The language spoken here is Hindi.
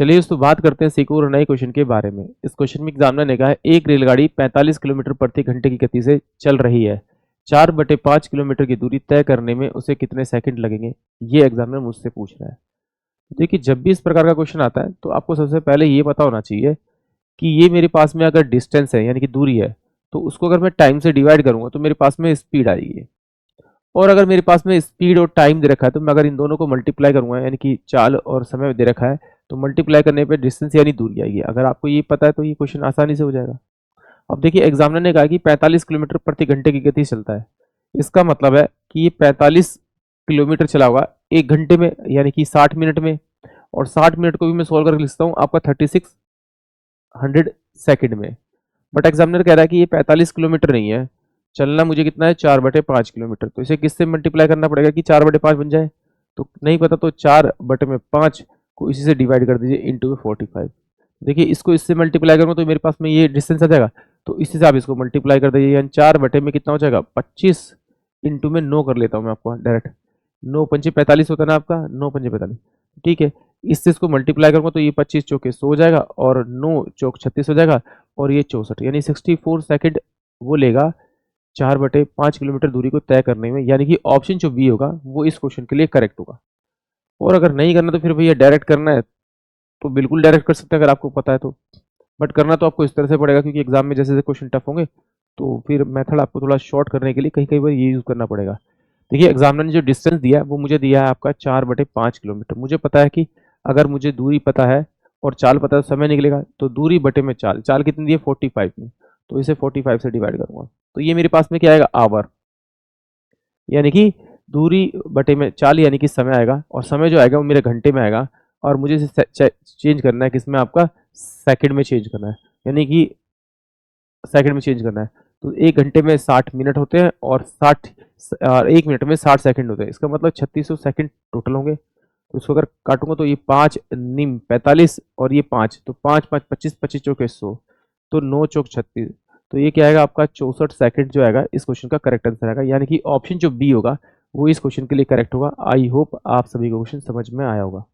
चलिए दोस्तों बात करते हैं सीखो और नए क्वेश्चन के बारे में। इस क्वेश्चन में एग्जामिनर ने कहा है एक रेलगाड़ी 45 किलोमीटर प्रति घंटे की गति से चल रही है। 4/5 किलोमीटर की दूरी तय करने में उसे कितने सेकंड लगेंगे, ये एग्जामिनर मुझसे पूछ रहा है। देखिए जब भी इस प्रकार का क्वेश्चन आता है तो आपको सबसे पहले ये पता होना चाहिए कि ये मेरे पास में अगर डिस्टेंस है यानी कि दूरी है, तो उसको अगर मैं टाइम से डिवाइड करूंगा तो मेरे पास में स्पीड आएगी। और अगर मेरे पास में स्पीड और टाइम दे रखा है तो मैं अगर इन दोनों को मल्टीप्लाई करूंगा यानी कि चाल और समय दे रखा है, तो मल्टीप्लाई करने पे डिस्टेंस यानी दूरी आएगी। अगर आपको ये पता है तो ये क्वेश्चन आसानी से हो जाएगा। अब देखिए एग्जामिनर ने कहा कि 45 किलोमीटर प्रति घंटे की गति से चलता है। इसका मतलब है कि ये 45 किलोमीटर चला होगा 1 घंटे में यानी कि 60 मिनट में। और 60 मिनट को भी मैं सोल्व करके लिखता हूँ आपका 3600 सेकंड में। बट एग्जामिनर कह रहा है कि ये 45 किलोमीटर नहीं है, चलना मुझे कितना है 4/5 किलोमीटर। तो इसे किससे मल्टीप्लाई करना पड़ेगा कि 4/5 बन जाए? तो नहीं पता तो 4/5 को इसी से डिवाइड कर दीजिए इंटू 45। देखिए इसको इससे मल्टीप्लाई करूँ तो मेरे पास में ये डिस्टेंस आ जाएगा, तो इसी से आप इसको मल्टीप्लाई कर दीजिए यानी 4 में कितना हो जाएगा 25 इंटू में 9 कर लेता हूँ मैं आपको डायरेक्ट। 9×5 45 होता है ना आपका, 9×5 45। ठीक है, इससे इसको मल्टीप्लाई करूंगा तो ये 25 चौके 100 हो जाएगा और 9 चौक 36 हो जाएगा और ये 64 यानी 64 सेकंड वो लेगा 4/5 किलोमीटर दूरी को तय करने में। यानी कि ऑप्शन जो बी होगा वो इस क्वेश्चन के लिए करेक्ट होगा। और अगर नहीं करना तो फिर भैया डायरेक्ट करना है तो बिल्कुल डायरेक्ट कर सकते हैं अगर आपको पता है तो। बट करना तो आपको इस तरह से पड़ेगा क्योंकि एग्जाम में जैसे जैसे क्वेश्चन टफ होंगे तो फिर मेथड आपको थोड़ा शॉर्ट करने के लिए कहीं कहीं बार ये यूज करना पड़ेगा। देखिए एग्जामिनर ने जो डिस्टेंस दिया है वो मुझे दिया है आपका 4/5 किलोमीटर। मुझे पता है कि अगर मुझे दूरी पता है और चाल पता है तो समय निकलेगा, तो दूरी बटे में चाल, चाल कितनी दी है 45 में, तो इसे 45 से डिवाइड करूंगा तो ये मेरे पास में क्या आएगा आवर। यानी कि दूरी बटे में चाल यानी कि समय आएगा और समय जो आएगा वो मेरे घंटे में आएगा। और मुझे इसे चेंज करना है किसमें, आपका सेकंड में चेंज करना है यानी कि सेकंड में चेंज करना है। तो 1 घंटे में 60 मिनट होते हैं और 1 मिनट में 60 सेकंड होते हैं। इसका मतलब 3600 सेकंड टोटल होंगे। तो इसको अगर काटूंगा तो ये 5 निम 45 और ये 5, तो 5 5 25 25 चौके 100, तो 9 चौक 36। तो ये क्या आएगा आपका 64 सेकंड जो आएगा इस क्वेश्चन का करेक्ट आंसर आएगा। यानी कि ऑप्शन जो बी होगा वो इस क्वेश्चन के लिए करेक्ट होगा। आई होप आप सभी को क्वेश्चन समझ में आया होगा।